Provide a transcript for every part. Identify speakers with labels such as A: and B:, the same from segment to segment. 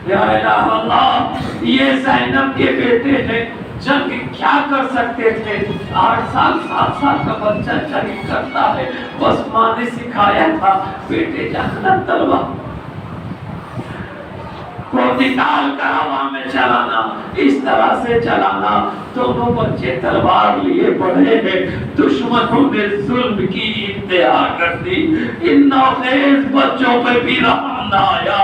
A: یا الہ اللہ، یہ زینب کے بیٹے ہیں، جنگ کیا کر سکتے تھے؟ 8 سال 7 سال کا بچہ جنگ کرتا ہے، بس ماں نے سکھایا تھا بیٹے جانا تلوار کو نکال کر ہوا میں چلانا، اس طرح سے چلانا۔ دونوں بچے تلوار لیے پڑے ہیں، دشمنوں نے ظلم کی انتہا کر دی، ان نوخیز بچوں پہ بھی رحم نہ آیا،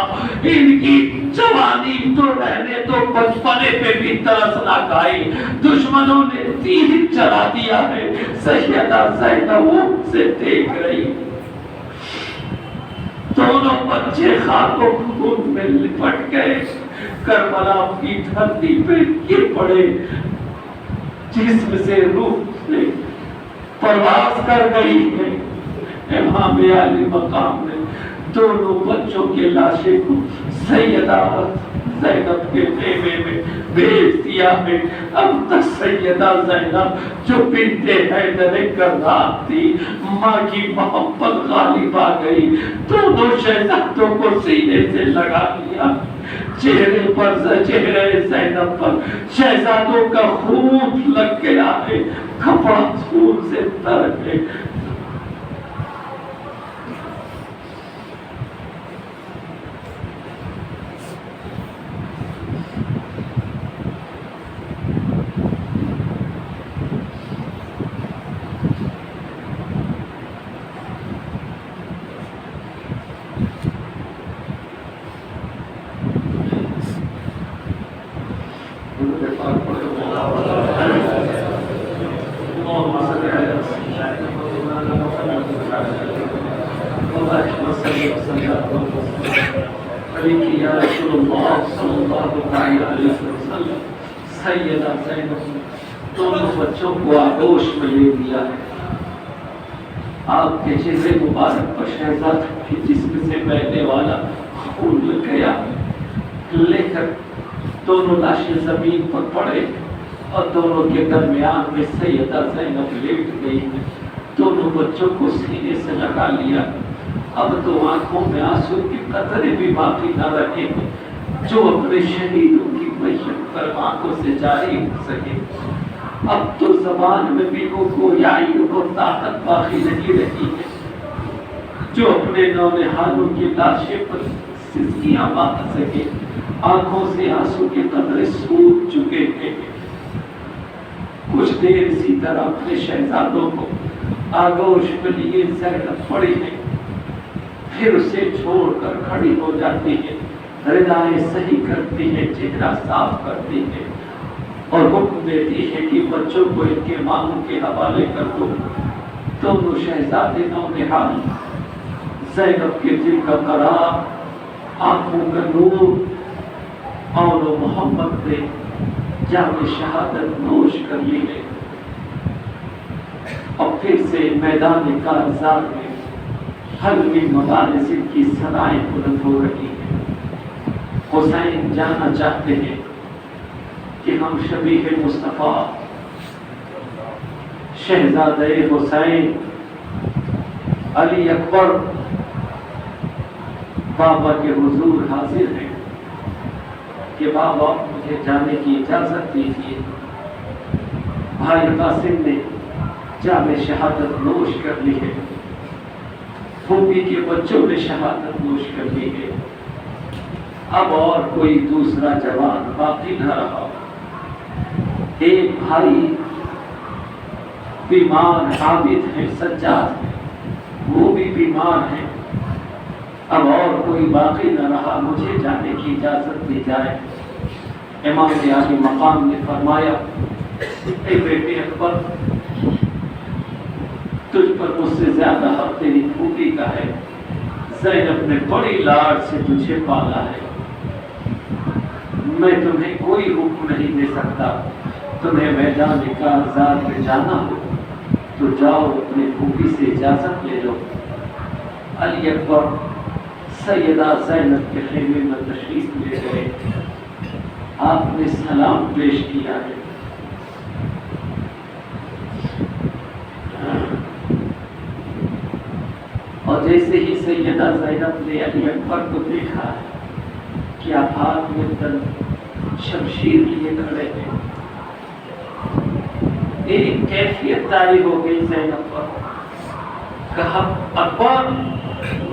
A: ان کی جوانی تو رہنے تو بچپنے پہ بھی ترس نہ کھائی، دشمنوں نے تیر چلا دیا ہے۔ سیدہ زینب سے دیکھ رہی، دونوں بچے خاک و خون میں لپٹ گئے، کربلا کی دھرتی پہ گر پڑے، جسم سے روح سے پرواز کر گئی ہے۔ امام علی مقام نے دونوں بچوں کے لاشیں کو سیدہ زینب کے خیمے میں بھیج دیا ہے۔ اب تک سیدہ زینب جو بنت حیدر کررات تھی، ماں کی محبت غالب آ گئی، دونوں شہزادوں کو سینے سے لگا لیا، چہرے پر چہرے زینب پر شہزادوں کا خون لگ گیا ہے، کپڑا خون سے تر ہے۔ سیدہ زینب دونوں بچوں کو آغوش میں لے لیا ہے، آپ کے چہرے مبارک پر شہزاد کے جسم سے بہنے والا خون لگ گیا، لے کر دونوں لاشیں زمین پر پڑے اور دونوں کے درمیان میں سیدہ زینب لیٹ گئی ہے، دونوں بچوں کو سینے سے لگا لیا۔ اب تو آنکھوں میں آنسو کی قطرے بھی باقی نہ رہے ہیں جو اپنے شہیدوں کی میت پر آنکھوں سے جاری ہو سکے۔ اب تو زبان میں بھی وہ گویائی اور طاقت باقی نہیں رہی ہے جو اپنے نونہالوں کی لاشیں پر سسکیاں باندھ سکے۔ آنکھوں سے آنسو کے قطرے سوکھ چکے ہیں۔ کچھ دیر اسی طرح اپنے شہزادوں کو آغوش میں لیے زینب پڑی ہے، پھر اسے چھوڑ کر کھڑی ہو جاتی ہے، ردائیں صحیح کرتی ہے، چہرہ صاف کرتی ہے اور حکم دیتی ہے کہ بچوں کو ان کے ماموں کے حوالے کر دو۔ دونوں شہزادے نونہال زینب کے دل کا قرار، آنکھوں کا نور اور محمد نے جام شہادت نوش کر لی ہے۔ اور پھر سے میدان کارزار میں حلوی مبارز کی صدائیں بلند ہو رہی ہیں۔ حسین جانا چاہتے ہیں کہ ہم شبیہ مصطفیٰ شہزادہ حسین علی اکبر بابا کے حضور حاضر ہیں کہ بابا مجھے جانے کی اجازت دیجیے۔ بھائی قاسم نے جام شہادت نوش کر لی ہے، پھوپھی کے بچوں نے شہادت نوش کر لی ہے، اب اور کوئی دوسرا جوان باقی نہ رہا۔ ایک بھائی بیمار عابد ہے، سجاد ہے، وہ بھی بیمار ہے، اب اور کوئی باقی نہ رہا، مجھے جانے کی اجازت دی جائے۔ امام علی مقام نے فرمایا، اے بیٹے اکبر، تجھ پر مجھ سے زیادہ حق تیری پھوپھی کا ہے، زینب نے بڑی لاڈ سے تجھے پالا ہے، میں تمہیں کوئی حکم نہیں دے سکتا، تمہیں میدان کارزار میں جانا ہو تو جاؤ، اپنے پھوپھی سے اجازت لے لو۔ علی اکبر سیدہ زینب کے خیمے میں تشریف لے گئے، آپ نے سلام پیش کیا ہے، اور جیسے ہی سیدہ زینب نے علی اکبر کو دیکھا کیا ہاتھ میں تن شمشیر لیے کھڑے ہیں. ایک کیفیت طاری ہو گئی زینب پر. کہا ابا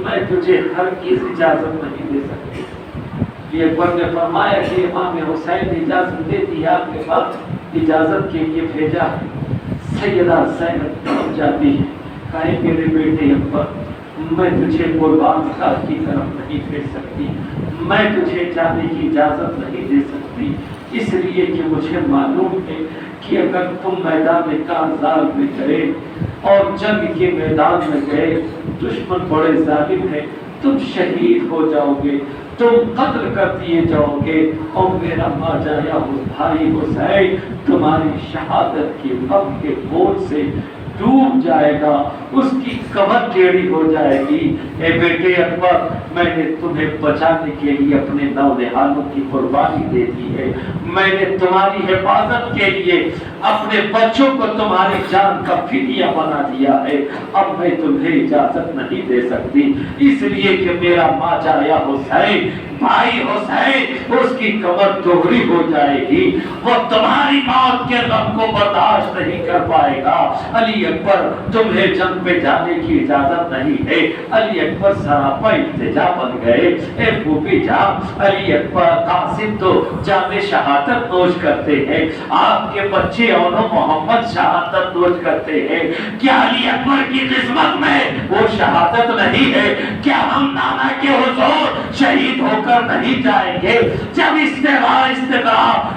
A: میں تجھے ہر چیز اجازت نہیں دے سکتی. یہ اکبر نے فرمایا کہ امام حسین نے اجازت دے دی. آپ کے پاس اجازت کے لیے بھیجا. سیدہ زینب پہنچ جاتی ہے. کہے میرے بیٹے اکبر میں تجھے قربان خاک کی طرف نہیں بھیج سکتی. میں تجھے جانے کی اجازت نہیں دے سکتی اس لیے کہ مجھے معلوم ہے کہ اگر تم میدان کارزار میں گئے اور جنگ کے میدان میں گئے دشمن بڑے ظالم ہے تم شہید ہو جاؤ گے تم قتل کر دیے جاؤ گے اور میرا ماجایا بھائی حسین تمہاری شہادت کی غم کے بوجھ سے ڈوب جائے گا اس کی کمر ٹیڑھی ہو جائے گی. اے بیٹے اکبر میں نے تمہیں بچانے کے لیے اپنے نونہالوں کی قربانی دے دی ہے. میں نے تمہاری حفاظت کے لیے اپنے بچوں کو تمہاری جان کا فدیہ بنا دیا ہے. اب میں تمہیں اجازت نہیں دے سکتی اس لیے کہ میرا ماجایا حسین بھائی حسین اس کی کمر دوہری ہو جائے گی. وہ تمہاری موت کے غم کو برداشت نہیں کر پائے گا. علی اکبر تمہیں جنگ پہ جانے کی اجازت نہیں ہے. علی اکبر سراپا التجا بن گئے. اے پھوپھی جان علی اکبر قاسم تو جام شہادت نوش کرتے ہیں. آپ کے بچے اور محمد شہادت نوش کرتے ہیں. کیا علی اکبر کی قسمت میں وہ شہادت نہیں ہے؟ کیا ہم نانا کے حضور شہید ہو کر نہیں جائیں گے؟ جب استقرار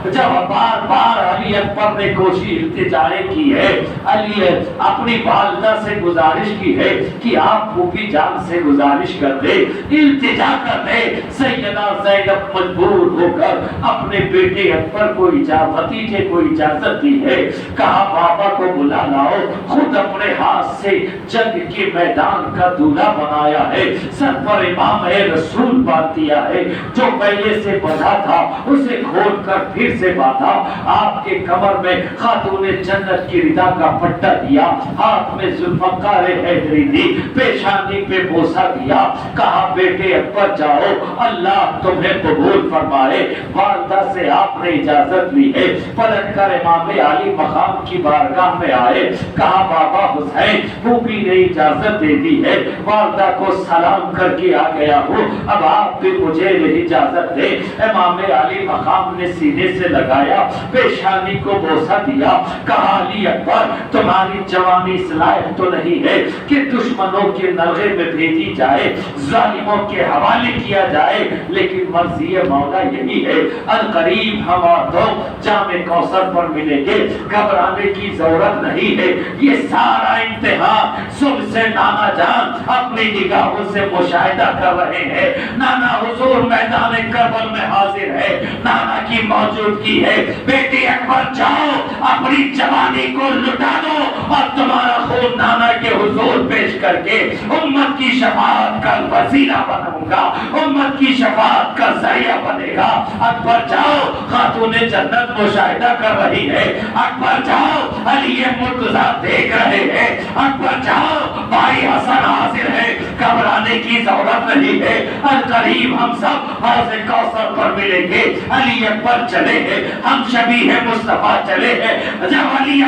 A: جب بار بار علی اکبر نے کوشش التجائے کی ہے علی اپنی والدہ سے گزارش کی ہے کہ آپ پھوپھی جان سے گزارش کر دے التجا کر دے. سیدہ زینب مجبور ہو کر اپنے بیٹے اکبر کو بھتیجے کو اجازت دی ہے. کہا بابا کو بلا لاؤ. خود اپنے ہاتھ سے جنگ کے میدان کا دولہا بنایا ہے. سر پر امام رسول باندھ دیا ہے. جو پہلے سے بندھا تھا اسے کھول کر پھر سے باندھا. آپ کے کمر میں خاتون جنت کی ردا کا پٹا دیا. ہاتھ میں ذوالفقار حیدری دی. پیشانی پہ بوسہ دیا. کہا بیٹے اکبر جاؤ اللہ تمہیں قبول فرمائے. والدہ سے آپ نے اجازت لی ہے. پلٹ کر امام علی مقام کی بارگاہ میں آئے. کہا بابا حسین پھوپھی نے اجازت دے دی ہے. والدہ کو سلام کر کے آ گیا ہوں. اب آپ بھی مجھے اجازت دے. امام علی مقام نے سینے سے لگایا. پیشانی کو بوسہ دیا. کہا علی اکبر تمہاری جوانی صلاحیت تو نہیں ہے کہ دشمنوں کے نلغے میں بھیجی جائے ظالموں کے حوالے کیا جائے. لیکن مرضی مولا یہی ہے. القریب ہم اور تم جام کوثر پر ملیں گے. گھبرانے کی ضرورت نہیں ہے. یہ سارا امتحان صبح سے نانا جان اپنی نگاہوں سے مشاہدہ کر رہے ہیں. نانا حضور میدان کربل میں حاضر ہے. نانا کی موجودگی ہے. بیٹے اکبر جاؤ اپنی جوانی کو لٹا دو اور تمہارا خون نانا کے حضور پیش کر کے امت کی شفاعت کا وسیلہ بنوں گا. امت کی شفاعت کا ذریعہ بنے گا. اکبر جاؤ خاتون جنت مشاہدہ کر رہی ہے. اکبر جاؤ علی مرتضیٰ دیکھ رہے ہیں. اکبر جاؤ بھائی حسن حاضر ہے. گھبرانے کی ضرورت نہیں ہے. القریب ہم سب حوض کوثر پر ملیں گے. علی اکبر چلے ہیں. ہم شبیہ مصطفیٰ چلے ہیں. جب علی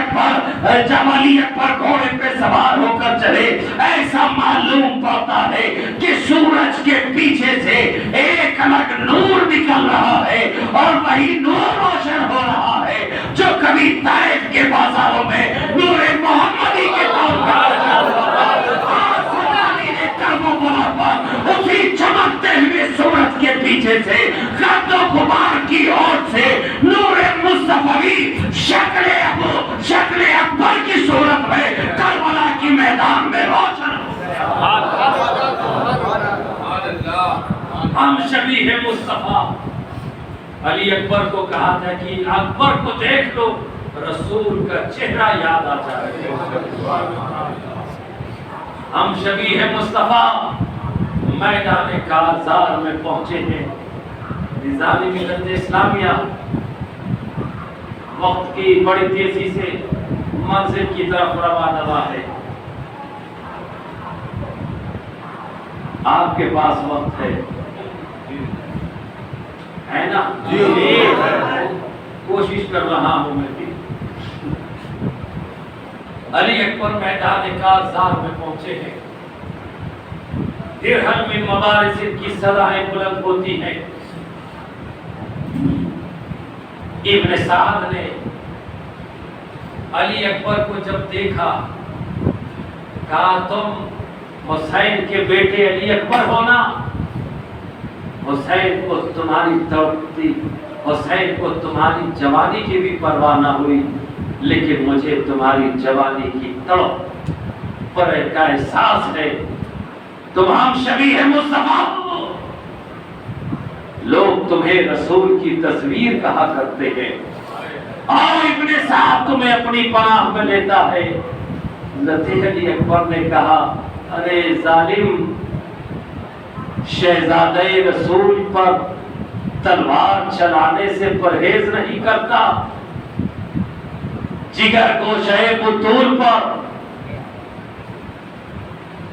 A: اکبر گھوڑے پہ سوار ہو کر چلے ایسا معلوم پڑتا ہے کہ سورج کے پیچھے سے ایک الگ نور نکل رہا ہے اور وہی نور روشن ہو رہا ہے جو کبھی طائف کے بازاروں میں نور محمدی کے طور پر اسی چمکتے ہوئے سورج کے پیچھے سے گرد و غبار کی اور سے نور مصطفی شکل اکبر کی صورت میں کربلا کی میدان میں روشن ہم شبیہ مصطفیٰ. علی اکبر کو کہا تھا کہ اکبر کو دیکھ لو رسول کا چہرہ یاد آ جائے. ہم شبیہ مصطفیٰ میدان کارزار میں پہنچے ہیں. نظام ملت اسلامیہ وقت کی بڑی تیزی سے منزل کی طرف روانہ ہے. آپ کے پاس وقت ہے. ہے نا؟ کوشش کر رہا ہوں میں بھی۔ علی اکبر میدان کارزار میں پہنچے ہیں، درہم میں مبارز کی صدائیں بلند ہوتی ہیں۔ ابن سعد نے علی اکبر کو جب دیکھا، کہا تم حسین کے بیٹے علی اکبر ہونا؟ حسین کو تمہاری تڑپتی، حسین کو تمہاری جوانی کی بھی پرواہ نہ ہوئی، لیکن مجھے تمہاری جوانی کی تڑپ پر کا احساس ہے۔ تم ہم شبیہ مصطفیٰ ہو، لوگ تمہیں رسول کی تصویر کہا کرتے ہیں، اور ابن سعد تمہیں اپنی پناہ میں لیتا ہے۔ لطیف علی اکبر نے کہا، ارے ظالم، شہزادہ رسول پر تلوار چلانے سے پرہیز نہیں کرتا، جگر گوشہ بطول پر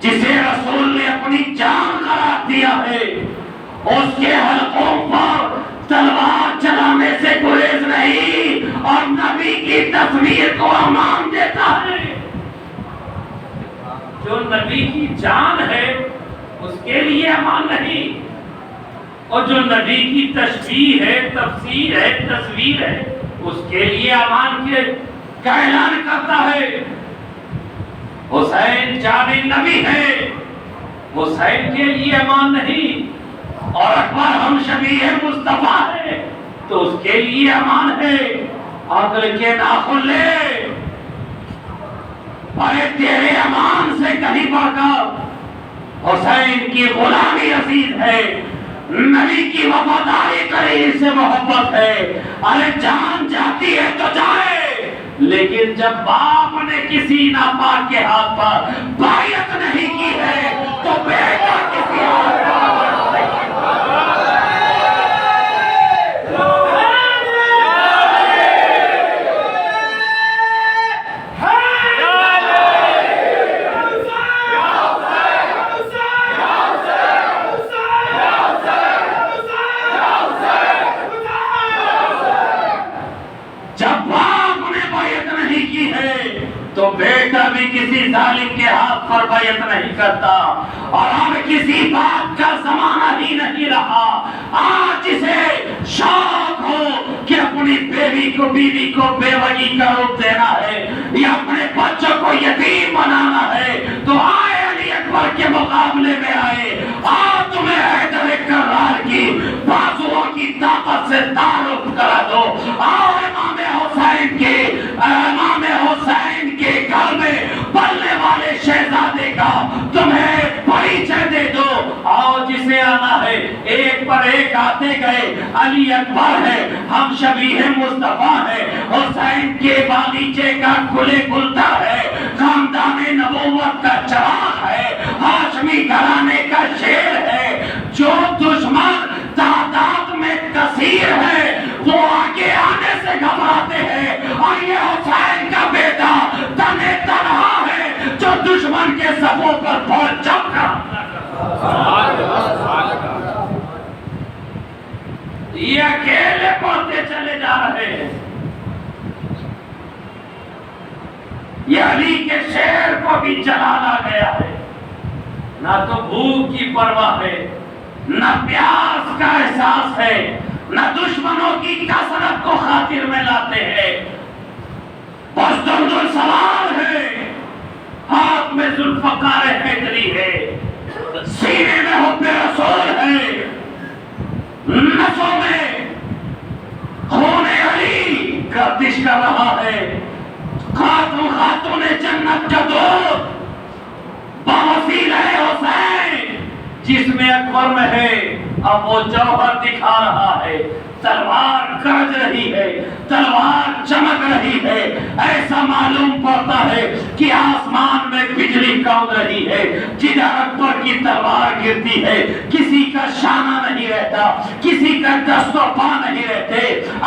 A: جسے رسول نے اپنی جان قرار دیا ہے، اس کے حلقوں پر تلوار چلانے سے گریز نہیں، اور نبی کی تصویر کو امان دیتا ہے۔ جو نبی کی جان ہے اس کے لیے امان نہیں، اور جو نبی کی تشبیہ ہے، تفسیر ہے، تصویر ہے، اس کے لیے امان کا اعلان کرتا ہے۔ حسین جان نبی ہے، حسین کے لیے امان نہیں، اور اکبر ہم شبیہ مصطفیٰ ہے تو اس کے لیے امان ہے۔ عقل کے ناخن لے، ارے تیرے امان سے کہیں بڑھ کر حسین کی غلامی عزیز ہے، نبی کی وفاداری قریب سے محبت ہے۔ ارے جان جاتی ہے تو جائے، لیکن جب باپ نے کسی ناپاک کے ہاتھ پر بیعت نہیں کی ہے تو بیٹا کسی ہاتھ پر تو بیٹا بھی کسی ظالم کے ہاتھ پر بیعت نہیں کرتا، اور اب کسی بات کا زمانہ ہی نہیں رہا۔ آج اسے شوق ہو کہ اپنی بیوی کو بیوگی کا روپ دینا ہے، یا اپنے بچوں کو یتیم بنانا ہے، تو آئے علی اکبر کے مقابلے میں آئے۔ تمہیں حیدر کرار کی بازوؤں کی طاقت سے تعارف کرا دو، امام حسین کے گھر میں پلنے والے شہزادے کا تمہیں پریچے دے دو، اور جسے آنا ہے ایک پر ایک آتے گئے۔ علی اکبر ہے، ہم شبیہ مصطفیٰ ہے، حسین کے باغیچے کا گلے گلتا ہے، خاندان نبوت کا چراغ ہے، ہاشمی گھرانے کا شیر ہے۔ جو دشمن تعداد میں کثیر ہے وہ آگے آنے سے گھبراتے ہیں، اور یہ حسین کا بیٹا تنے تنہا ہے جو دشمن کے صفوں پر پہنچ جم کر یہ اکیلے پڑھتے چلے جا رہے ہیں۔ یہ علی کے شیر کو بھی جلانا گیا ہے، نہ تو بھوک کی پرواہ ہے، نہ پیاس کا احساس ہے، نہ دشمنوں کی کثرت کو خاطر میں لاتے ہیں۔ بزدل سوار ہے، ہاتھ میں ذوالفقار حیدری ہے، سینے میں حب رسول ہے، نسوں میں خون علی گردش کر رہا ہے۔ خاتون جنت کا دوست بوسیلہ حسین جس میں اکبر میں ہے، اب وہ جوہر دکھا رہا ہے۔ تلوار گرج رہی ہے، تلوار چمک رہی ہے، ایسا معلوم پڑتا ہے کہ آسمان میں بجلی کود رہی ہے۔ جدھر اکبر کی تلوار گرتی ہے کسی کا شانہ نہیں رہتا، کسی کا دست و پا نہیں رہتے۔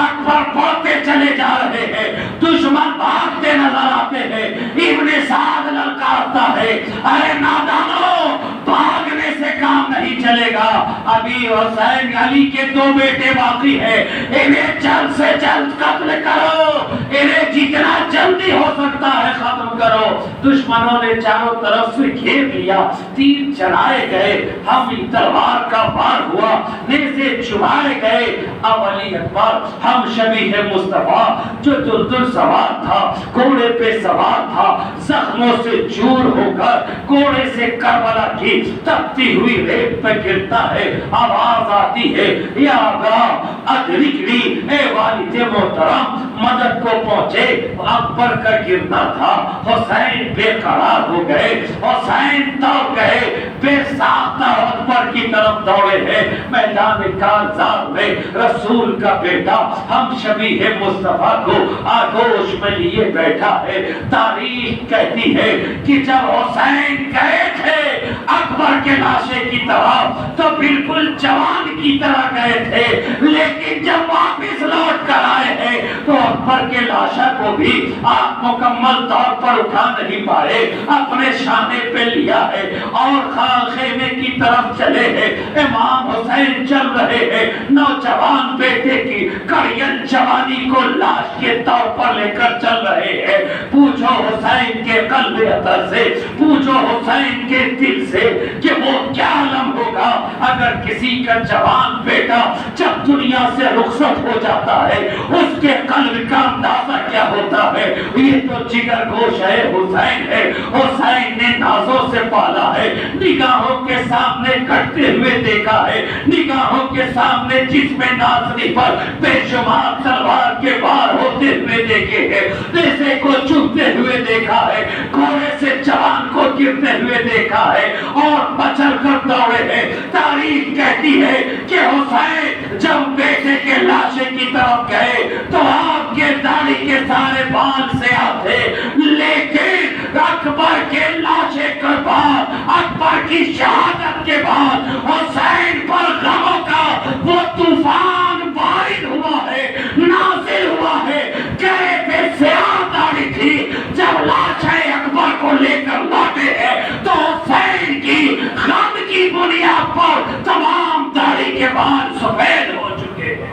A: اکبر بڑھتے چلے جا رہے ہیں، دشمن بھاگتے نظر آتے ہیں۔ ابن سعد للکارتا ہے، ارے نادانو، بھاگنے سے کام نہیں چلے گا، ابھی حسین علی کے 2 بیٹے باقی ہیں، انہیں جلد سے جلد قتل کرو، انہیں جتنا جلدی ہو سکتا ہے ختم کرو۔ دشمنوں نے چاروں طرف سے گھیر لیا، تیر چلائے گئے، ہم تلوار کا وار ہوا، نیزے چبھائے گئے۔ اب علی اکبر ہم شبیہ مصطفیٰ جو دلدل سوار تھا، گھوڑے پہ سوار تھا، زخموں سے چور ہو کر گھوڑے سے کربلا کی تپتی ہوئی ریت پہ گرتا ہے، آواز آتی ہے یا آقا ادرکنی، اے والد محترم مدد کو پہنچے۔ اکبر کا گرنا تھا، حسین بے قرار ہو گئے، حسین دوڑ گئے، بے ساختہ اکبر کی طرف دوڑے ہیں۔ میدان کارزار میں رسول کا بیٹا ہم شبیہ مصطفیٰ کو آغوش میں لیے بیٹھا ہے۔ تاریخ کہتی ہے کہ جب حسین گئے تھے اکبر کے لاشے کی طرف تو بالکل جوان کی طرح گئے تھے، لیکن جب واپس لوٹ کر آئے ہیں تو اکبر کے لاشا کو بھی آپ مکمل طور پر اٹھا نہیں پائے، اپنے شانے پہ لیا ہے اور خیمے کی طرف چلے ہیں۔ امام حسین چل رہے ہیں، نوجوان بیٹے کی کڑیل جوانی کو لاش کے طور پر لے کر چل رہے ہیں۔ پوچھو حسین کے قلب اطہر سے، پوچھو حسین کے دل سے کہ وہ کیا علم ہوگا اگر کسی کا جوان بیٹا جب دنیا سے رخصت ہو جاتا ہے، اس کے قلب کا اندازہ کیا ہوتا ہے۔ یہ تو جگر گوش ہے، حسین ہے، حسین نے نازوں سے پالا ہے، نگاہوں کے سامنے کٹتے ہوئے دیکھا ہے، نگاہوں کے سامنے جسم نازنی پر بے شمار تلوار کے وار ہوتے ہوئے دیکھے ہیں، نیزے کو چبھتے ہوئے دیکھا ہے، گھوڑے سے جوان کو گرتے ہوئے دیکھا ہے اور بچل کر دوڑے ہیں۔ تاریخ کہتی ہے کہ حسین جب بیٹے کے لاشے کی طرف گئے تو آپ کے داڑھی کے سارے بال سیاہ تھے، لیکن اکبر کے لاشے کے بعد، اکبر کی شہادت کے بعد حسین پر غموں کا وہ طوفان وارد ہوا ہے، نازل ہوا ہے۔ چہرے پہ سیاہ داڑھی تھی، جب لاشیں اکبر کو لے کر لوٹے ہیں تو حسین کی غم کی بنیاد پر تمام داڑھی کے بال سفید ہو چکے ہیں۔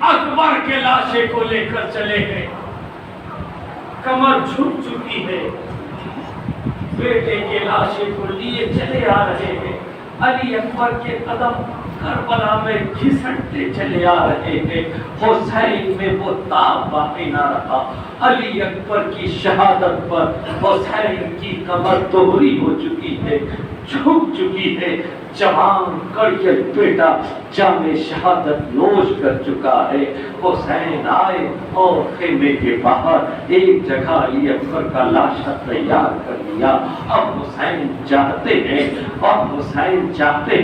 A: اکبر کے لاشے کو لے کر چلے ہیں، کمر جھک چکی ہے، بیٹے کے لاشے کو لیے چلے آ رہے ہیں۔ علی اکبر کے قدم کربلا میں گھسٹتے چلے آ رہے ہیں، حسین میں وہ تاب باقی نہ رہا۔ علی اکبر کی شہادت پر حسین کی کمر دوہری ہو چکی ہے، جھک چکی ہے۔ جوان کڑیل بیٹا جام شہادت نوش کر چکا ہے۔ حسین آئے اور خیمے کے باہر ایک جگہ علی اکبر کا لاشا تیار کر لیا۔ اب حسین چاہتے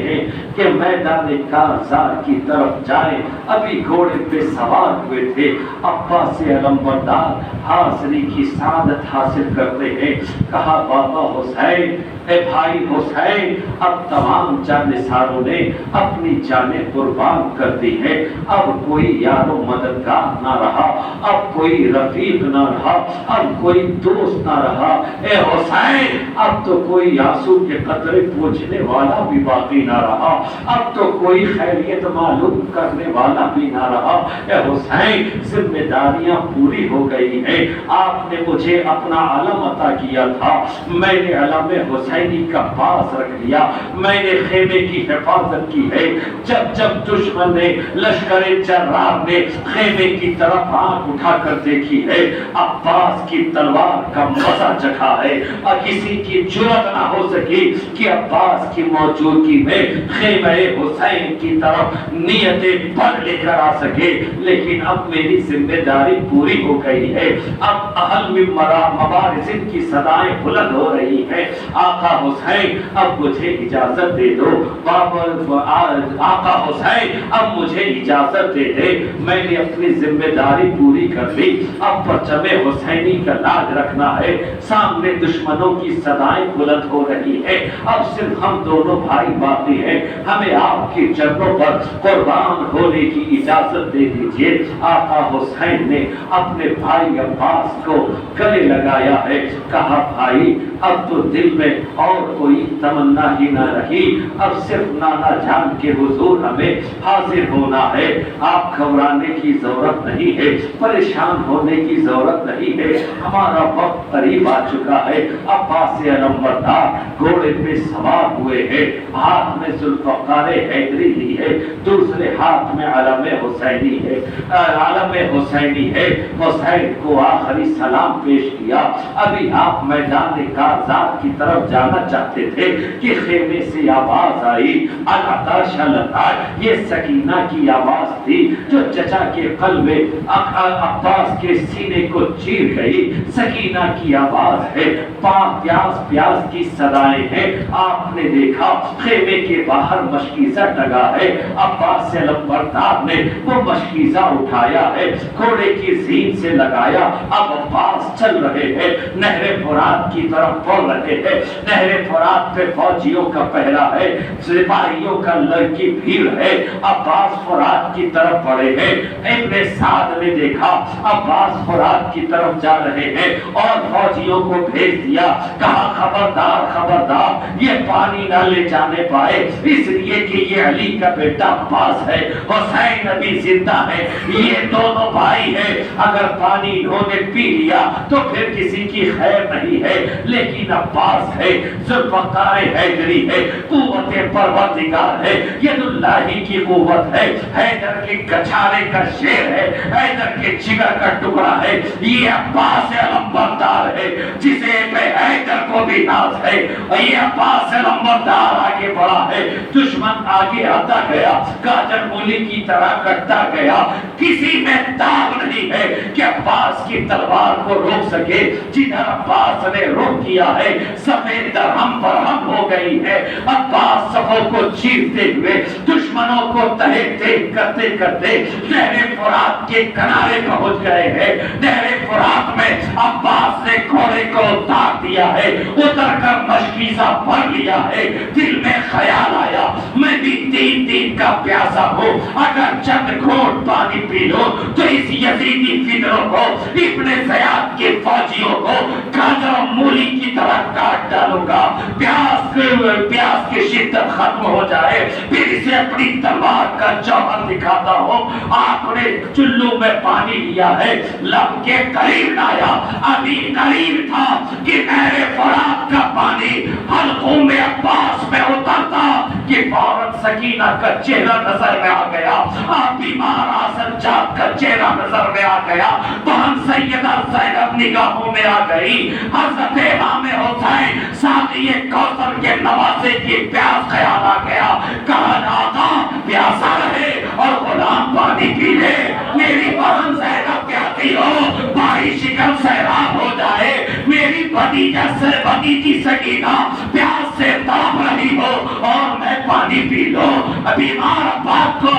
A: ہیں کہ میدان کارزار کی طرف جائیں۔ ابھی گھوڑے پہ سوار ہوئے تھے، عباس علمبردار حاضری کی سعادت حاصل کرتے ہیں۔ کہا بابا حسین، اے بھائی حسین، اب تمام جانثاروں نے اپنی جانیں قربان کر دی ہے، اب کوئی یار و مددگار نہ رہا، اب کوئی رفیق نہ رہا، اب کوئی دوست نہ رہا۔ اے حسین، اب تو کوئی آنسو کے قطرے پوچھنے والا بھی باقی نہ رہا، اب تو کوئی خیریت معلوم کرنے والا بھی نہ رہا۔ اے حسین، ذمہ داریاں پوری ہو گئی ہیں، آپ نے مجھے اپنا علم عطا کیا تھا، میں نے علم حسینی کا پاس رکھ لیا، میں نے خیمے کی حفاظت کی ہے۔ جب جب دشمن نے، لشکر جرار نے خیمے کی طرف آنکھ اٹھا کر دیکھی ہے، عباس کی تلوار کا مزہ چکھا ہے، اور کسی کی جرأت نہ ہو سکی کہ عباس کی موجودگی میں خیمہ حسین کی طرف نیتیں بڑھ لے کر آ سکے۔ لیکن اب میری ذمہ داری پوری ہو گئی ہے، اب اہل مبارزین کی صدائیں بلند ہو رہی ہیں۔ آقا حسین، اب مجھے اجازت دے دو، آقا حسین اب مجھے اجازت دے دے، میں نے اپنی ذمہ داری پوری کر لی، اب پرچم حسینی کا لاج رکھنا ہے۔ سامنے دشمنوں کی صدائیں بلند ہو رہی ہے، اب صرف ہم دونوں بھائی باقی ہیں، ہمیں آپ کی جگہوں پر قربان ہونے کی اجازت دے دیجیے۔ آقا حسین نے اپنے بھائی عباس کو گلے لگایا ہے، کہا بھائی اب تو دل میں اور کوئی تمنا ہی نہ رہی، اب صرف نانا جان کے حضور ہمیں حاضر ہونا ہے۔ آپ گھبرانے کی ضرورت نہیں ہے، پریشان ہونے کی ضرورت نہیں ہے، ہمارا وقت قریب آ چکا ہے۔ عباس علمبردار گھوڑے پہ سوار ہوئے ہیں، ہاتھ میں ذوالفقار حیدری لی ہے، دوسرے ہاتھ میں علم حسینی ہے، علم حسینی ہے۔ حسین کو آخری سلام پیش کیا۔ ابھی آپ میدان کارزات کی طرف جانا چاہتے تھے کہ خیمے سے آواز آئی، العطش العطش۔ یہ سکینہ کی آواز تھی جو چچا کے قلب عباس کے سینے کو چیر گئی۔ سکینہ کی آواز ہے، پیاس پیاس کی صدائیں ہیں۔ آپ نے دیکھا خیمے کے باہر مشکیزہ ٹگا ہے، عباس علمبردار نے وہ مشکیزہ اٹھایا ہے، گھوڑے کی زین سے لگایا۔ اب عباس چل رہے ہیں، نہر فرات کی طرف بڑھ رہے ہیں۔ نہر فرات پہ فوجیوں کا پہرا ہے، سپاہیوں کا لڑکی بھیڑ ہے۔ عباس فرات کی طرف بڑھے ہیں۔ ابن سعد نے دیکھا عباس فرات کی طرف جا رہے ہیں اور فوجیوں کو بھیج دیا، کہا خبردار خبردار یہ پانی نہ لے جانے پائے، اس لیے کہ یہ علی کا بیٹا عباس ہے، حسین ابھی زندہ ہے، یہ دونوں بھائی ہیں، اگر پانی انہوں نے پی لیا تو پھر کسی کی خیر نہیں ہے۔ لیکن عباس ہے، ذوالفقار حیدری ہے، قوت پروردگار ہے، ید اللہ کی قوت ہے، حیدر کے کچھارے کا شیر ہے، حیدر کے جگر کا ٹکڑا ہے، یہ عباس علمبردار ہے جسے پہ حیدر کو بھی ناز ہے۔ یہ عباس علمبردار آگے بڑھا ہے، دشمن آگے آتا گیا، گاجر مولی کی طرح کٹتا گیا، کسی میں داغ نہیں ہے کہ عباس کی تلوار کو روک سکے۔ جدھر عباس نے روک کیا ہے سفید درہم برہم ہو گئی ہے۔ عباس صفوں کو چیرتے ہوئے دشمنوں کو تہے تیز کرتے کرتے نہر فرات کے کنارے پہنچ گئے ہیں۔ نہر فرات میں عباس نے گھوڑے کو اتار دیا ہے، اتر کر مشکیزہ بھر لیا ہے۔ دل میں خیال آیا میں بھی تین دن کا پیاسا ہوں، اگر چند گھونٹ پانی پی لو تو اس یزیدی فدروں کو، ابن زیاد کے فوجیوں کو گاجر مولی کی طرح کاٹ ڈالوں گا، پیاس کی شدت ختم ہو جائے، پھر اسے اپنی تلوار کا جوہر دکھاتا ہوں۔ آپ نے چلو میں پانی لیا ہے، لب کے قریب لایا، ابھی قریب تھا کہ نہر فرات کا پانی حلقوں میں عباس میں اترتا کہ فوراً سکینہ کا چہرہ نظر میں آ گیا، آپ بیمار آسن جات کا چہرہ نظر میں آ گیا، بہن سیدہ زینب نگاہوں میں آ گئی، حضرت امام حسین ساقی کوثر کے نواسے کی پیاس خیال آ گیا، کہا آقا پیاسا رہے اور غلام پانی پی لے، میری بہن زینب کہتی ہو بھائی شکم سیراب ہو جائے، میری بھتیجی سکینہ پیاس سے تڑپ رہی ہو اور میں پانی پی لو، بیمار عباس کو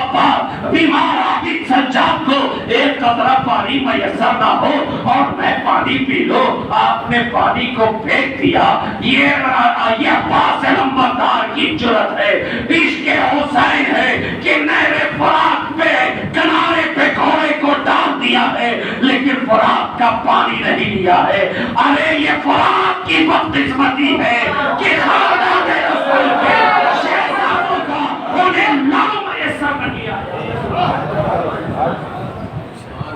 A: بیمار عابد سجاد کو ایک قطرہ پانی میسر نہ ہو اور میں پانی پی لو۔ آپ نے پانی کو پھینک دیا۔ یہ عباس علمبردار کی جرأت ہے، عشق حسین ہے کہ نہر فرات پہ کنارے پہ گھوڑے کو ڈال دیا ہے لیکن فرات کا پانی نہیں لیا ہے۔ ارے یہ فرات کی بدقسمتی ہے کہ خاندان رسول کے شہزادوں کا انہیں لب میسر نہیں آیا۔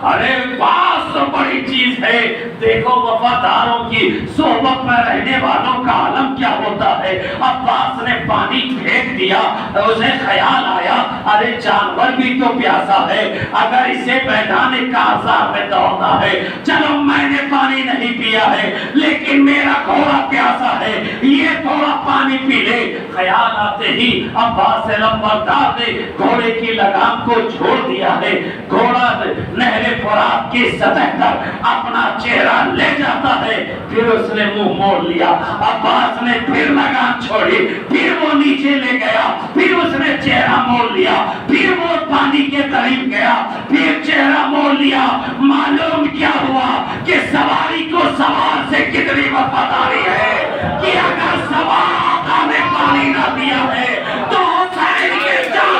A: ارے پاس تو بڑی چیز ہے، دیکھو وفاداروں کی صحبت میں رہنے والوں کا عالم کیا ہوتا ہے۔ عباس نے پانی پھینک دیا، اسے خیال آیا ارے جانور بھی تو پیاسا ہے، اگر اسے میدان کارزار میں دوڑنا ہے، چلو میں نے پانی نہیں پیا ہے لیکن میرا گھوڑا پیاسا ہے، یہ تھوڑا پانی پی لے۔ خیال آتے ہی عباس علمبردار نے گھوڑے کی لگام کو چھوڑ دیا ہے، گھوڑا نہر فرات کی سطح تک اپنا چہرہ لے جاتا ہے، پھر اس نے منہ موڑ لیا۔ عباس نے پھر لگام چھوڑی، پھر وہ نیچے لے گیا، پھر اس نے چہرہ موڑ لیا، پھر وہ پانی کے قریب گیا، پھر چہرہ موڑ لیا۔ معلوم کیا ہوا کہ سواری کو سوار سے کتنی وفاداری ہے کہ اگر سوار آقا نے پانی نہ دیا ہے تو حسین کے جان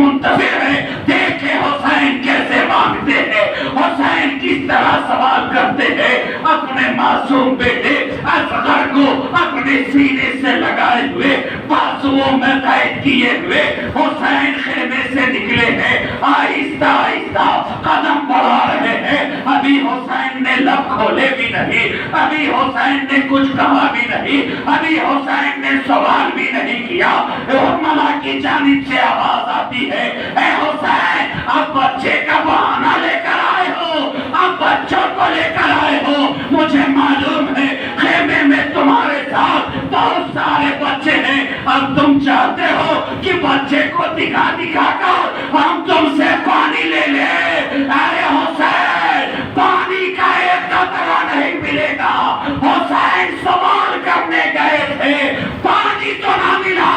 A: منتظر ہے، دیکھیں حسین کیسے مانگتے ہیں، حسین کس طرح سوال کرتے ہیں، اپنے معصوم بیٹے اصغر کو اپنے سینے سے لگائے ہوئے، بازوؤں میں قید کیے ہوئے حسین خیمے سے نکلے ہیں، آہستہ آہستہ قدم بڑھا رہے ہیں۔ ابھی حسین نے لب کھولے بھی نہیں، ابھی حسین نے کچھ کہا بھی نہیں، ابھی حسین نے سوال بھی نہیں کیا، اور ملا کی جانب سے آواز آتی ہے، اے حسین اب بچے کا بہانہ لے کر آئے ہو، اب بچوں کو لے کر آئے ہو، مجھے معلوم ہے خیمے میں تمہارے ساتھ بہت سارے بچے ہیں، اب تم چاہتے ہو کہ بچے کو دکھا دکھا کر ہم تم سے پانی لے لیں۔ ارے حسین پانی کا ایک قطرہ نہیں ملے گا، حسین سوال کرنے گئے تھے، پانی تو نہ ملا،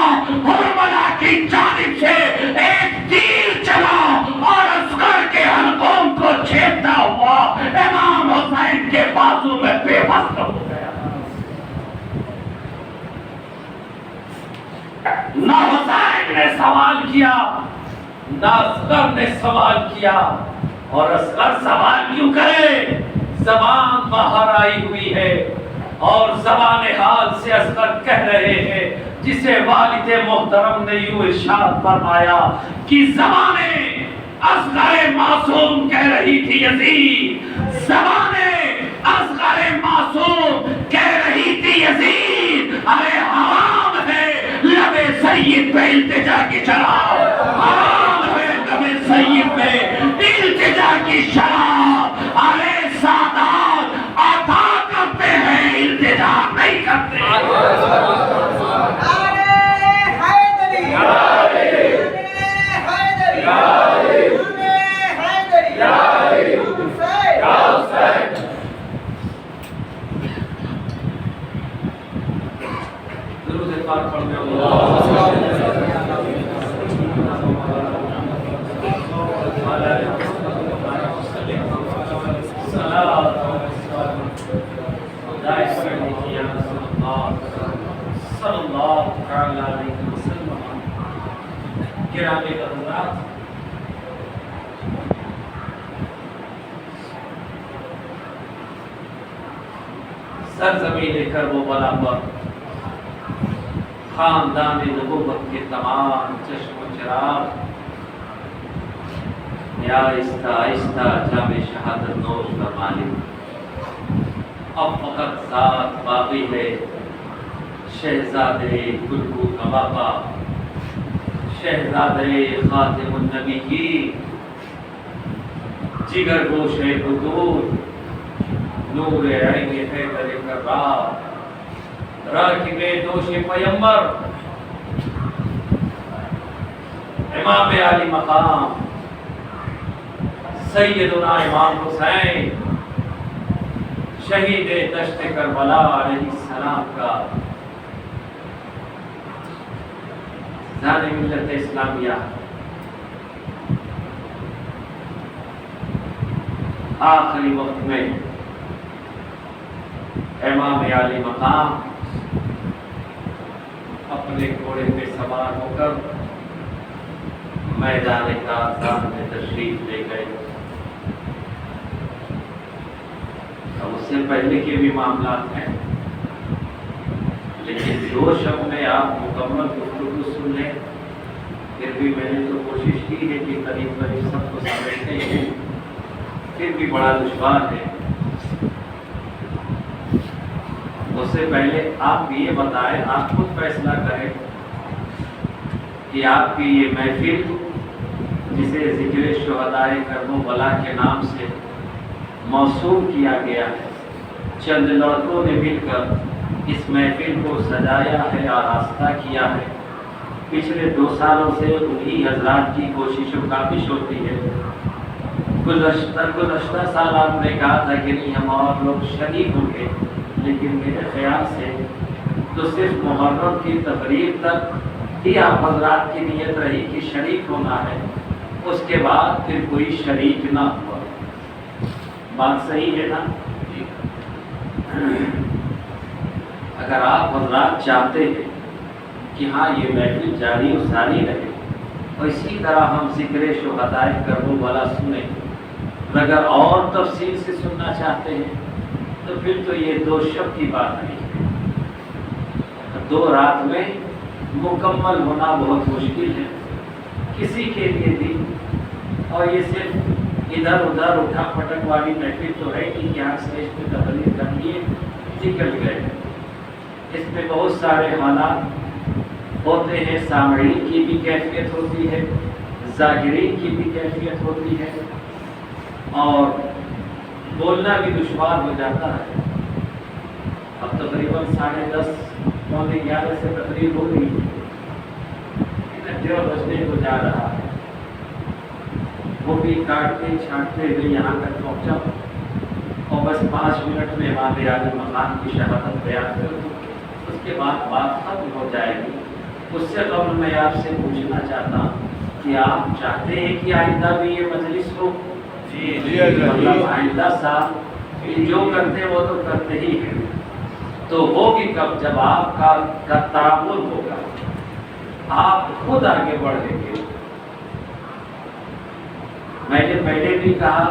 A: حرملہ کی جانب سے ایک تیر چلا اور اصغر کے حلقوم کو چھیدتا ہوا امام حسین کے بازو میں بے بس ہو گیا۔ نہ حسین نے سوال کیا، نہ اصغر نے سوال کیا، اور اصغر سوال کیوں کرے؟ زبان باہر آئی ہوئی ہے، اور زبان حال سے اصغر کہہ رہے ہیں، جسے والد محترم نے یوں ارشاد فرمایا کہ زبان اصغر معصوم کہہ رہی تھی یزید، زبان اصغر معصوم کہہ رہی تھی یزید، ارے حرام ہے لب سید پہ التجا کی شراب، حرام ہے لب سید پہ التجا کی شراب، ارے سادات عطا کرتے ہیں التجا نہیں کرتے۔ سرزمین کربلا پر خاندان نبوت کے تمام چشم و چراغ آہستہ آہستہ جام شہادت نوش فرمانے، اب فقط ذات باقی ہے شہزادے گلگو کا باپا، شہزادے خاتم النبی کی جگر گوش حضور نور عین حیدر کرار، راکب دوش پیمبر امام علی مقام سیدنا امام حسین شہید دشت کربلا علیہ السلام کا زاد ملت اسلامیہ آخری وقت میں امام علی مقام اپنے گھوڑے پہ سوار ہو کر میدان کارزار میں تشریف لے گئے۔ اب اس سے پہلے کے بھی معاملات ہیں، لیکن جو شب میں آپ مکمل گفتگو سن لیں، پھر بھی میں نے تو کوشش کی ہے کہ قریب قریب سب کو سمجھتے ہیں، پھر بھی بڑا دشوار ہے۔ اس سے پہلے آپ یہ بتائیں، آپ خود فیصلہ کریں کہ آپ کی یہ محفل جسے ذکر شہدائے کربلا کے نام سے موسوم کیا گیا ہے، چند لڑکوں نے مل کر اس محفل کو سجایا ہے، آراستہ کیا ہے۔ پچھلے 2 سالوں سے انہی حضرات کی کوشش و کاوش ہوتی ہے۔ گزشتہ سال آپ نے کہا تھا کہ نہیں ہم اور لوگ شریک ہوں گے، لیکن میرے خیال سے تو صرف محرم کی تقریب تک ہی آپ حضرات کی نیت رہی کہ شریک ہونا ہے، اس کے بعد پھر کوئی شریک نہ ہوا۔ بات صحیح ہے نا؟ اگر آپ حضرات چاہتے ہیں کہ ہاں یہ محفل جاری و ساری رہے اور اسی طرح ہم ذکر شہداء کربلا سنیں. اگر اور تفصیل سے سننا چاہتے ہیں تو پھر تو یہ 2 شب کی بات نہیں ہے. 2 رات میں مکمل ہونا بہت مشکل ہے کسی کے لیے بھی. اور یہ صرف ادھر ادھر اٹھا پٹک والی محفل تو ہے کہ یہاں اسٹیج پہ تقریر کر لیے نکل گئے. اس میں بہت سارے حالات ہوتے ہیں. سامعین کی بھی کیفیت ہوتی ہے, ذاکرین کی بھی کیفیت ہوتی ہے, اور بولنا بھی دشوار ہو جاتا ہے. اب تقریباً 10:30 پونے 11 سے تقریر ہو گئی, 1:30 بجنے کو جا رہا ہے. وہ بھی کاٹتے چھانٹتے ہوئے یہاں تک پہنچا اور بس 5 منٹ میں امام عالی مقام کی شہادت بیان کر دوں, اس کے بعد بات ختم ہو جائے گی. اس سے قبل میں آپ سے پوچھنا چاہتا ہوں کہ آپ چاہتے ہیں کہ آئندہ بھی یہ مجلس ہو؟ مطلب آئندہ سال جو کرتے ہیں وہ تو کرتے ہی ہیں, تو ہوگی کب؟ جب آپ کا تعاون ہوگا, آپ خود آگے بڑھیں گے. میں نے پہلے بھی کہا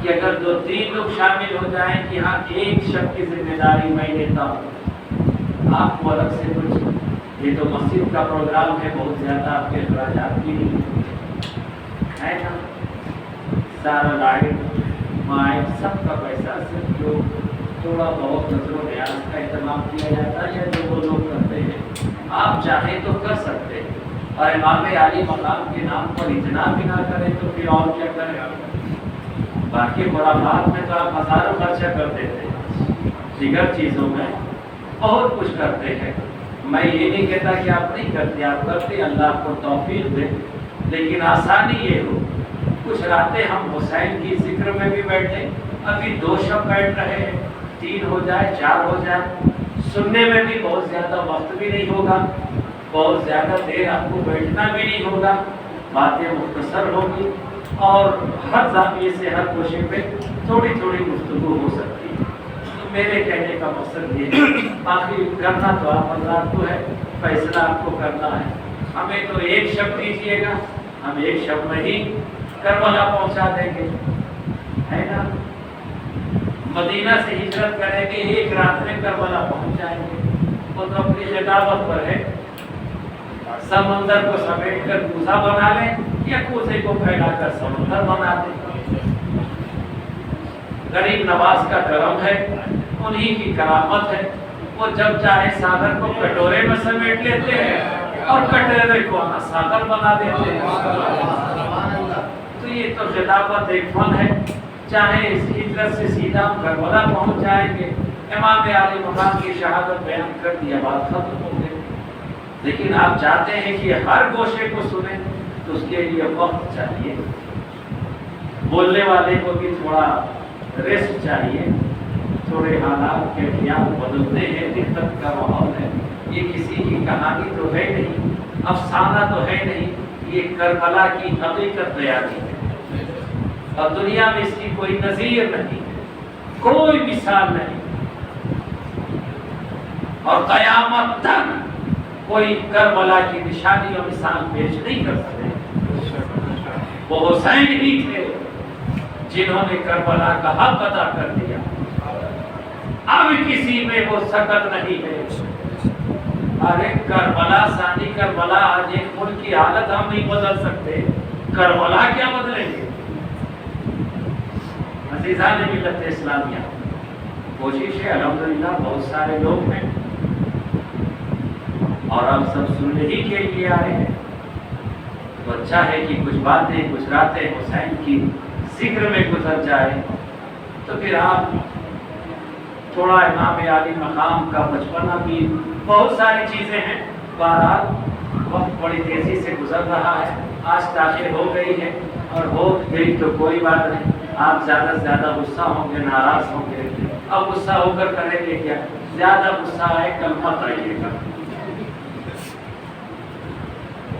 A: کہ اگر 2-3 لوگ شامل ہو جائیں کہ ہاں ایک شخص کی ذمہ داری میں لیتا ہوں, آپ کو الگ سے کچھ, یہ تو مسجد کا پروگرام ہے, بہت زیادہ آپ کے اخراجات بھی نہیں ہے نا, سارا لائٹ مائک سب کا پیسہ صرف جو تھوڑا بہت نظر و نیاز کا اہتمام کیا جاتا ہے یا جو وہ لوگ کرتے ہیں. آپ چاہیں تو کر سکتے ہیں, اور امام عالی مقام کے نام پر اتنا بھی نہ کریں تو پھر اور کیا کریں؟ باقی خرافات میں تو آپ ہزاروں خرچہ کر دیتے ہیں, دیگر چیزوں میں بہت کچھ کرتے ہیں. میں یہ نہیں کہتا کہ آپ نہیں کرتے, آپ کرتے, اللہ آپ کو توفیق دے, لیکن آسانی یہ ہو. کچھ راتیں ہم حسین کی ذکر میں بھی بیٹھے, ابھی 2 شب بیٹھ رہے ہیں, 3 ہو جائے 4 ہو جائے, سننے میں بھی بہت زیادہ وقت بھی نہیں ہوگا, بہت زیادہ دیر آپ کو بیٹھنا بھی نہیں ہوگا, باتیں مختصر ہوگی اور ہر زاویے سے ہر گوشے پہ تھوڑی تھوڑی گفتگو ہو سکتی ہے. تو میرے کہنے کا مقصد یہ ہے, باقی کرنا تو آپ حضرات کو ہے, فیصلہ آپ کو کرنا ہے. ہمیں تو 1 شب دیجیے گا, ہم 1 شب میں ہی کربلا پہنچا دیں گے, ہے نا. مدینہ سے ہجرت کریں گے, 1 رات میں کربلا پہنچ جائیں گے. وہ تو اپنی خطابت پر ہے, سمندر کو سمیٹ کر کوزہ بنا لیں یا کوزے کو پھیلا کر سمندر بنا دیں. غریب نواز کا کرم ہے, انہی کی کرامت ہے, وہ جب چاہے ساگر کو کٹورے میں سمیٹ لیتے ہیں اور کٹورے کو ساگر بنا دیتے ہیں. تو یہ تو خطابت ایک فن ہے. چاہے اس ہجرت سے سیدھا کربلا پہنچ جائیں گے, امام عالی مقام کی شہادت بیان کر دیا, بات ختم ہو گئی. لیکن آپ چاہتے ہیں کہ ہر گوشے کو سنیں تو اس کے لیے وقت چاہیے, بولنے والے کو بھی تھوڑا ریسٹ چاہیے. تھوڑے حالات کیفیات بدلتے ہیں, دقت کا ماحول ہے. یہ کسی کی کہانی تو ہے نہیں, افسانہ تو ہے نہیں, یہ کربلا کی حقیقت بیانی ہے. اور دنیا میں اس کی کوئی نظیر نہیں, کوئی مثال نہیں, اور قیامت تک کوئی کربلا کی نشانی اور مثال پیش نہیں کر سکتے. وہ حسین ہی تھے جنہوں نے کربلا کا حق ادا کر دیا. اب کسی میں وہ سکت نہیں ہے. ارے کربلا ثانی کربلا, آج ایک ملک کی حالت ہم نہیں بدل سکتے, کربلا کیا بدلیں گے؟ عزیزان ملت اسلامیہ, کوشش ہے الحمدللہ, بہت سارے لوگ ہیں اور اب سب سننے ہی کے لیے آئے ہیں. تو اچھا ہے کہ کچھ باتیں کچھ راتیں حسین کی ذکر میں گزر جائے. تو پھر آپ تھوڑا امام عالی مقام کا بچپنا بھی, بہت ساری چیزیں ہیں. بہرحال وقت بڑی تیزی سے گزر رہا ہے, آج تاخیر ہو گئی ہے, اور ہو گئی تو کوئی بات نہیں. آپ زیادہ سے زیادہ غصہ ہوں گے, ناراض ہوں گے, اب غصہ ہو کر کریں گے کیا؟ زیادہ غصہ آئے کل مت آئیے گا.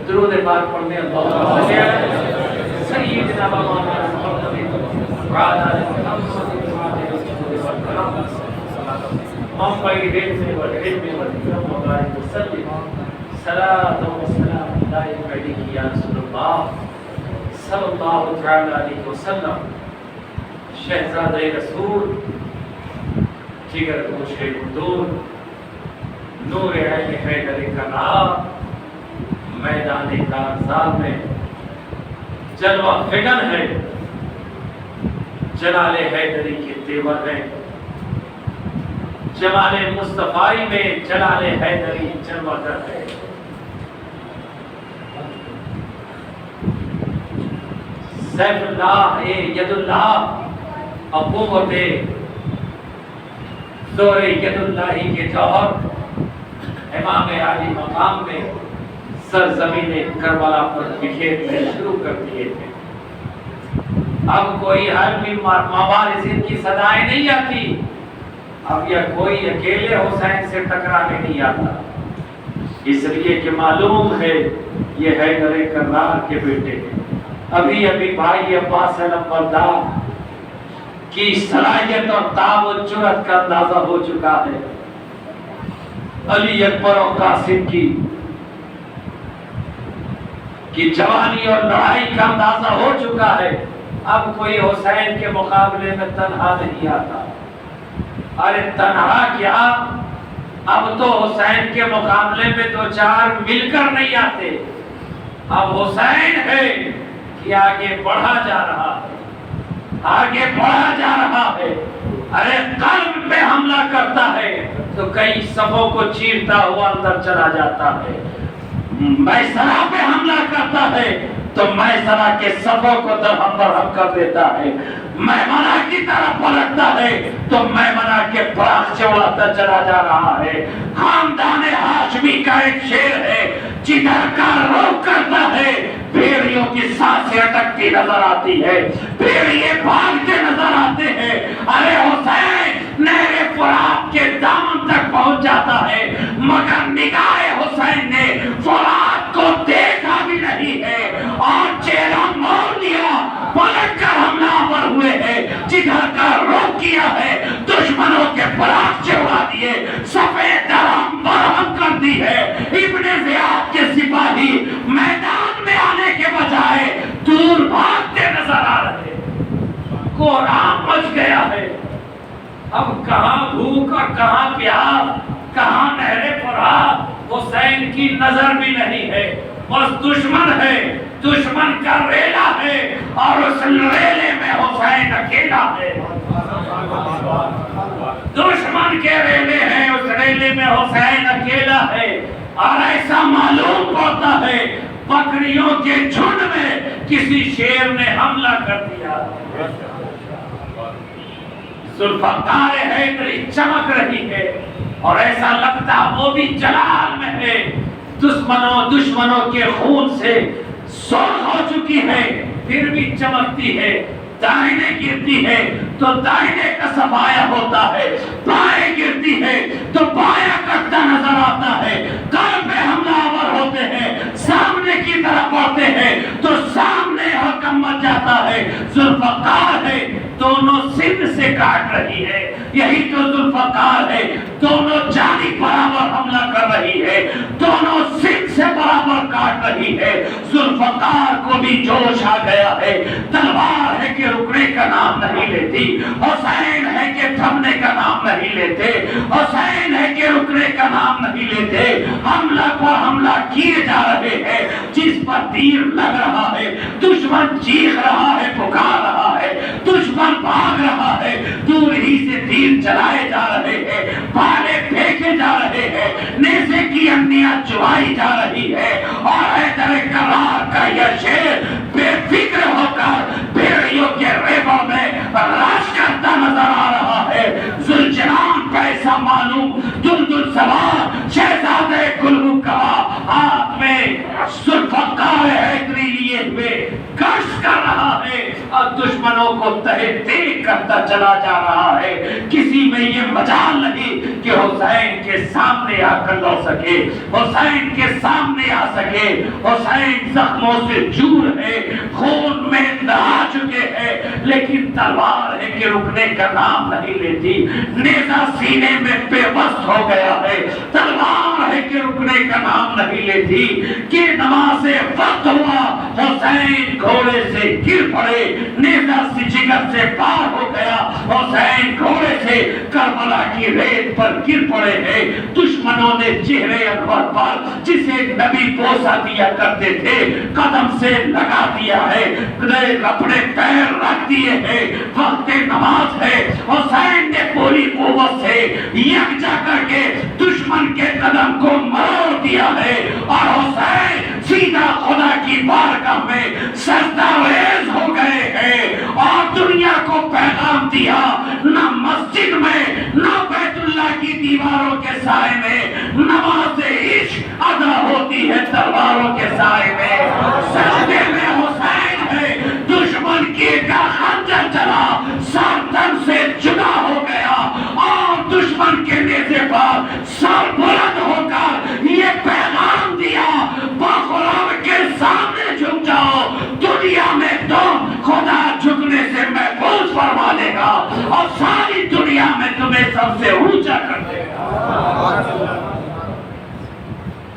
A: درود پاک پڑھنے اللہم صلی علی سیدنا مولانا محمد وعلی آل محمد ممبئی ریل سے والعلم والکرم وبارک وسلم صلاۃ و سلام علیک یا رسول اللہ صلی اللہ تعالی علیہ وسلم، شہزادہ رسول، جگر گوش دور، نور عین حیدر کرار، میدان کارزار میں جلوہ فگن ہے، جلال حیدری کے تیور ہیں، جمال مصطفی میں جلال حیدری جلوہ گر ہے۔ سیف اللہ ید اللہ، حکومت زور ید اللہ کے جوہر، امام عالی مقام میں سرزمین کربلا پر بکھیرنے شروع کر دیے تھے۔ اب کوئی حربی مبارزین کی صدائیں نہیں آتی، اب یہ کوئی اکیلے حسین سے ٹکرانے نہیں آتا، اس لیے کہ معلوم ہے یہ حیدر کرار کے بیٹے ہیں۔ ابھی ابھی بھائی عباس علمبردار کی صلاحیت اور تاب و جرأت کا اندازہ ہو چکا ہے، علی اکبر اور قاسم کی جوانی اور لڑائی کا اندازہ ہو چکا ہے۔ اب کوئی حسین کے مقابلے میں تنہا نہیں آتا، ارے تنہا کیا، اب تو حسین کے مقابلے میں دو چار مل کر نہیں آتے، اب حسین ہے کہ آگے بڑھا جا رہا ہے، آگے بڑھا جا رہا ہے۔ ارے قلب پہ حملہ کرتا ہے تو کئی صفوں کو چیرتا ہوا اندر چلا جاتا ہے، میسرہ پہ حملہ کرتا ہے تو میسرہ کے صفوں کو درہم برہم کر دیتا ہے، میمنہ کی طرف پلٹتا ہے تو میمنہ کے پراخ چوڑاتا چلا جا رہا ہے۔ خاندان ہاشمی کا ایک شعر ہے، جدھر کا رخ کرتا ہے بھیڑیوں کی سانسیں اٹکتی نظر آتی ہے، بھیڑیے بھاگتے نظر آتے ہیں۔ ارے حسین نہر فرات کے دامن تک پہنچ جاتا ہے، مگر نگاہ حسین نے فرات کو دیکھا بھی نہیں ہے اور چہرہ موڑ لیا، پلٹ کر حملہ آور ہوئے ہیں، جدھر کا رخ کیا ہے دشمنوں کے پراخ چڑھا دیے، سفید درہم برہم کر دی ہے۔ ابن زیاد کے سپاہی میدان میں آنے کے بجائے دور بھاگتے نظر آ رہے، کوہرام مچ گیا ہے۔ اب کہاں بھوک اور کہاں پیاس، کہاں نہر فرات، حسین کی نظر بھی نہیں ہے، بس دشمن ہے، دشمن کا ریلا ہے اور اس ریلے میں حسین اکیلا ہے، دشمن کے ریلے ہیں، اس ریلے میں حسین اکیلا ہے۔ اور ایسا معلوم ہوتا ہے بکریوں کے جھنڈ میں کسی شیر نے حملہ کر دیا، ذوالفقار حیدری چمک رہی ہے اور ایسا لگتا وہ بھی جلال میں ہے، دشمنوں کے خون سے سرخ ہو چکی ہے پھر بھی چمکتی ہے، دائنے گرتی ہے تو دائنے کا سفایا ہوتا ہے، بائیں گرتی ہے تو بایاں کٹتا نظر آتا ہے، قلب میں حملہ آور ہوتے ہیں، سامنے کی طرف بڑھتے ہیں تو سامنے حکم مچ جاتا ہے۔ ذوالفقار ہے، دونوں سندھ سے کاٹ رہی ہے، یہی تو ذوالفقار ہے، دونوں جانب برابر حملہ کر رہی ہے، دونوں سندھ سے برابر کاٹ رہی ہے۔ ذوالفقار کو بھی جوش آ گیا ہے، تلوار ہے کہ رکنے کا نام نہیں لیتی، حسین ہے کہ تھمنے کا نام نہیں لیتے، حسین ہے کہ رکنے کا نام نہیں لیتے، حملہ پر حملہ کیے جا رہے ہیں، جس پر تیر لگ رہا ہے دشمن چیخ رہا ہے، پکار رہا ہے، دشمن بھاگ رہا ہے، دور ہی سے تیر چلائے جا رہے ہیں، بھالے پھینکے جا رہے ہیں، نیزے کی انیاں چبائی جا رہی ہے، اور حیدر کرار کا یہ شیر بے فکر ہو کر بھیڑیوں کے ریبوں میں راش کرتا نظر آ رہا ہے۔ ذوالجلال کا ایسا معلوم دلدل سوار شہزادہ گلہو کبا ہاتھ میں ذوالفقار حیدری لیے ہوئے گشت کر رہا ہے اور دشمنوں کو تہے تیگ کرتا چلا جا رہا ہے۔ کسی میں یہ مجال نہیں کہ حسین کے سامنے آ کر لڑ سکے، حسین کے سامنے آ سکے۔ حسین زخموں سے جور ہے، خون میں نہا چکے ہیں، لیکن تلوار ہے کہ رکنے کا نام نہیں لیتی، نیزہ سینے میں بے بس ہو گیا ہے، تلوار ہے کہ رکنے کا نام نہیں لیتی کہ نماز وقت ہوا، حسین گھوڑے سے گر پڑے، نیزہ جگر سے پار ہو گیا، حسین گھوڑے سے کربلا کی ریت پر گر پڑے ہیں، دشمنوں نے چہرے انور پر جسے نبی بوسہ دیا کرتے تھے قدم سے لگا دیا ہے، اپنے پیر رکھ دیے ہیں، وقت نماز ہے، حسین نے پوری قوت سے یکجا کر کے دشمن کے قدم کو مروڑ دیا ہے اور حسین سیدھا خدا کی بارگاہ میں سجدہ ریز ہو گئے ہیں اور دنیا کو پیغام دیا، نہ مسجد میں نہ بیت اللہ کی دیواروں کے سائے میں نماز عشق ادا ہوتی ہے تلواروں کے سائے میں، سجدے میں حسین ہے، دشمن کی کا خنجر چلا، سر تن سے جدا ہو گیا اور دشمن کے نیزے پر سر بلند ہو کر یہ پیغام دیا، باخراب کے سامنے جھک جاؤ، دنیا میں تم خدا جھکنے سے محفوظ فرما دے گا اور ساری دنیا میں تمہیں سب سے اونچا کر دے گا۔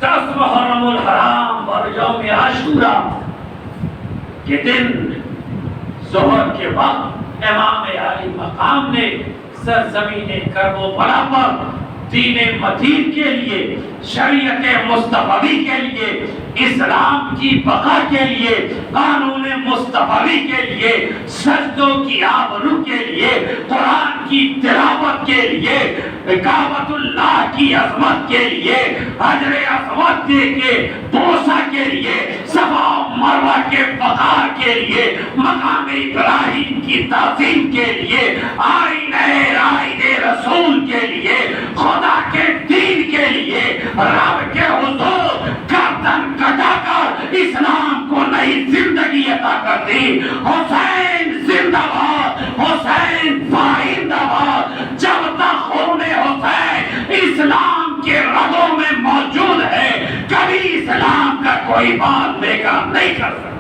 A: 10 محرم الحرام اور یوم عاشورہ کے دن ظہر کے وقت امام عالی مقام نے سرزمین کرب و بلا پر دین متین کے لیے، شریعت مصطفی کے لیے، اسلام کی بقا کے لیے، قانون مصطفی کے لیے، سجدوں کی آبرو کے لیے، قرآن کی تلاوت کے لیے، کعبۃ اللہ کی عظمت کے لیے، حجر اسود کے بوسہ کے لیے، صفا و مروہ کے وقار کے لیے، مقام ابراہیم کی تعظیم کے لیے، آئین رسول کے لیے، خدا کے دین کے لیے، رب کے حضور گردن کٹا کر اسلام کو نئی زندگی عطا کر دی۔ حسین زندہ باد، حسین زندہ باد، جب تک خون حسین اسلام کے رگوں میں موجود ہے کبھی اسلام کا کوئی بات بیکار نہیں کر سکتا۔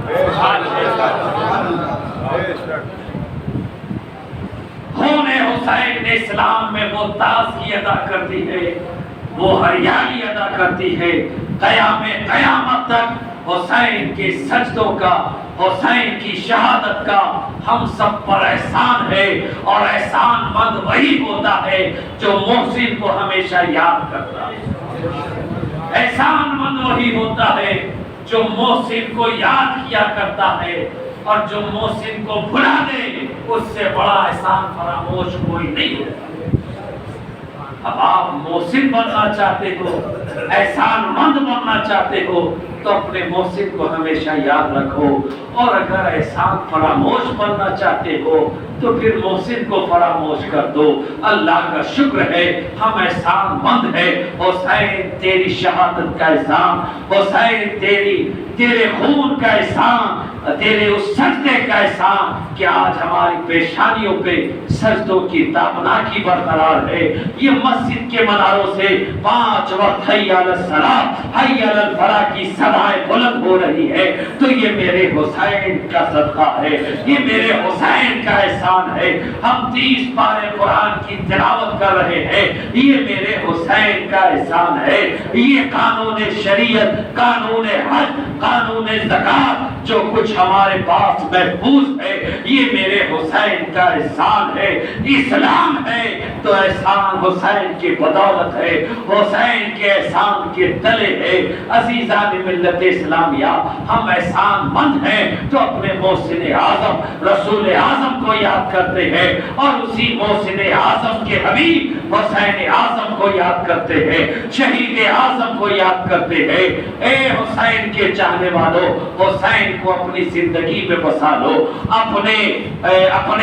A: خون حسین اسلام میں وہ تازگی ادا کرتی ہے، وہ ہریالی ادا کرتی ہے، قیامت تک حسین کے سجدوں کا، حسین کی شہادت کا ہم سب پر احسان ہے، اور احسان مند وہی ہوتا ہے جو محسن کو ہمیشہ یاد کرتا ہے، احسان مند وہی ہوتا ہے جو محسن کو یاد کیا کرتا ہے، اور جو محسن کو بھلا دے اس سے بڑا احسان فراموش کوئی نہیں ہوتا۔ اب آپ محسن بننا چاہتے ہو، احسان مند بننا چاہتے ہو تو اپنے محسن کو ہمیشہ یاد رکھو، اور اگر احسان فراموش بننا چاہتے ہو تو پھر محسن کو فراموش کر دو۔ اللہ کا شکر ہے ہم احسان مند ہیں۔ حسین تیری شہادت کا احسان، حسین تیرے خون کا احسان، تیرے اس سجدے کا احسان کہ آج ہماری پیشانیوں پہ سجدوں کی تابناکی برقرار ہے۔ یہ مسجد کے مناروں سے 5 وقت حی علی الصلاۃ، حی علی الفلاح کی صدائیں بلند ہو رہی ہے تو یہ میرے حسین کا صدقہ ہے، یہ میرے حسین کا احسان ہے۔ ہم 30 پارے قرآن کی تلاوت کر رہے ہیں، یہ میرے حسین کا احسان ہے۔ یہ قانون شریعت، قانون حج، قانون زکات جو کچھ ہمارے پاس محفوظ ہے یہ میرے حسین کا احسان ہے۔ اسلام ہے تو احسان حسین کی بدولت ہے، حسین کے احسان کے تلے ہے۔ عزیزان ملت اسلامیہ، ہم احسان مند ہیں تو اپنے محسن اعظم رسول اعظم کو یاد کرتے ہیں، اور اسی محسن اعظم کے حبیب حسین اعظم کو یاد کرتے ہیں، شہید اعظم کو یاد کرتے ہیں۔ اے حسین کے چاہنے والوں، حسین کو اپنی زندگی میں بسا لو، اپنے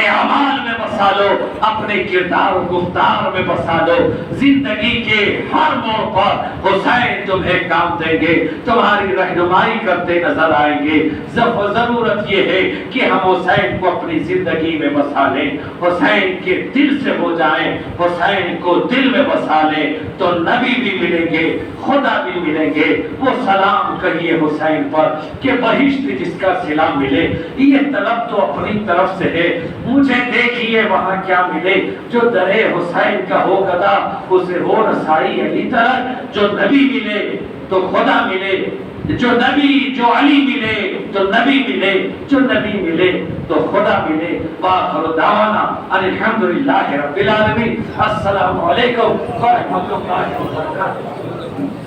A: اعمال میں بسا لو، اپنے کردار و گفتار میں بسا لو۔ زندگی کے ہر موڑ پر حسین تمہیں کام دیں گے، تمہاری رہنمائی کرتے نظر آئیں گے۔ ضرورت یہ ہے کہ ہم حسین کو اپنی زندگی میں بسا لیں، حسین کے دل سے ہو جائیں، حسین کو دل میں بسا لیں تو نبی بھی ملے ملیں گے، خدا بھی ملیں گے۔ وہ سلام کہیے حسین پر کہ بہشت جس کا صلہ ملے، یہ طلب تو اپنی طرف سے ہے، مجھے دیکھیے وہاں کیا ملے۔ جو در حسین کا ہو گدا اسے ہو رسائی علی تک، جو نبی ملے تو خدا ملے، جو نبی جو علی ملے تو نبی ملے، جو نبی ملے تو خدا ملے۔ وآخر دعوانا ان الحمدللہ رب العالمین۔ السلام علیکم ورحمۃ اللہ وبرکاتہ۔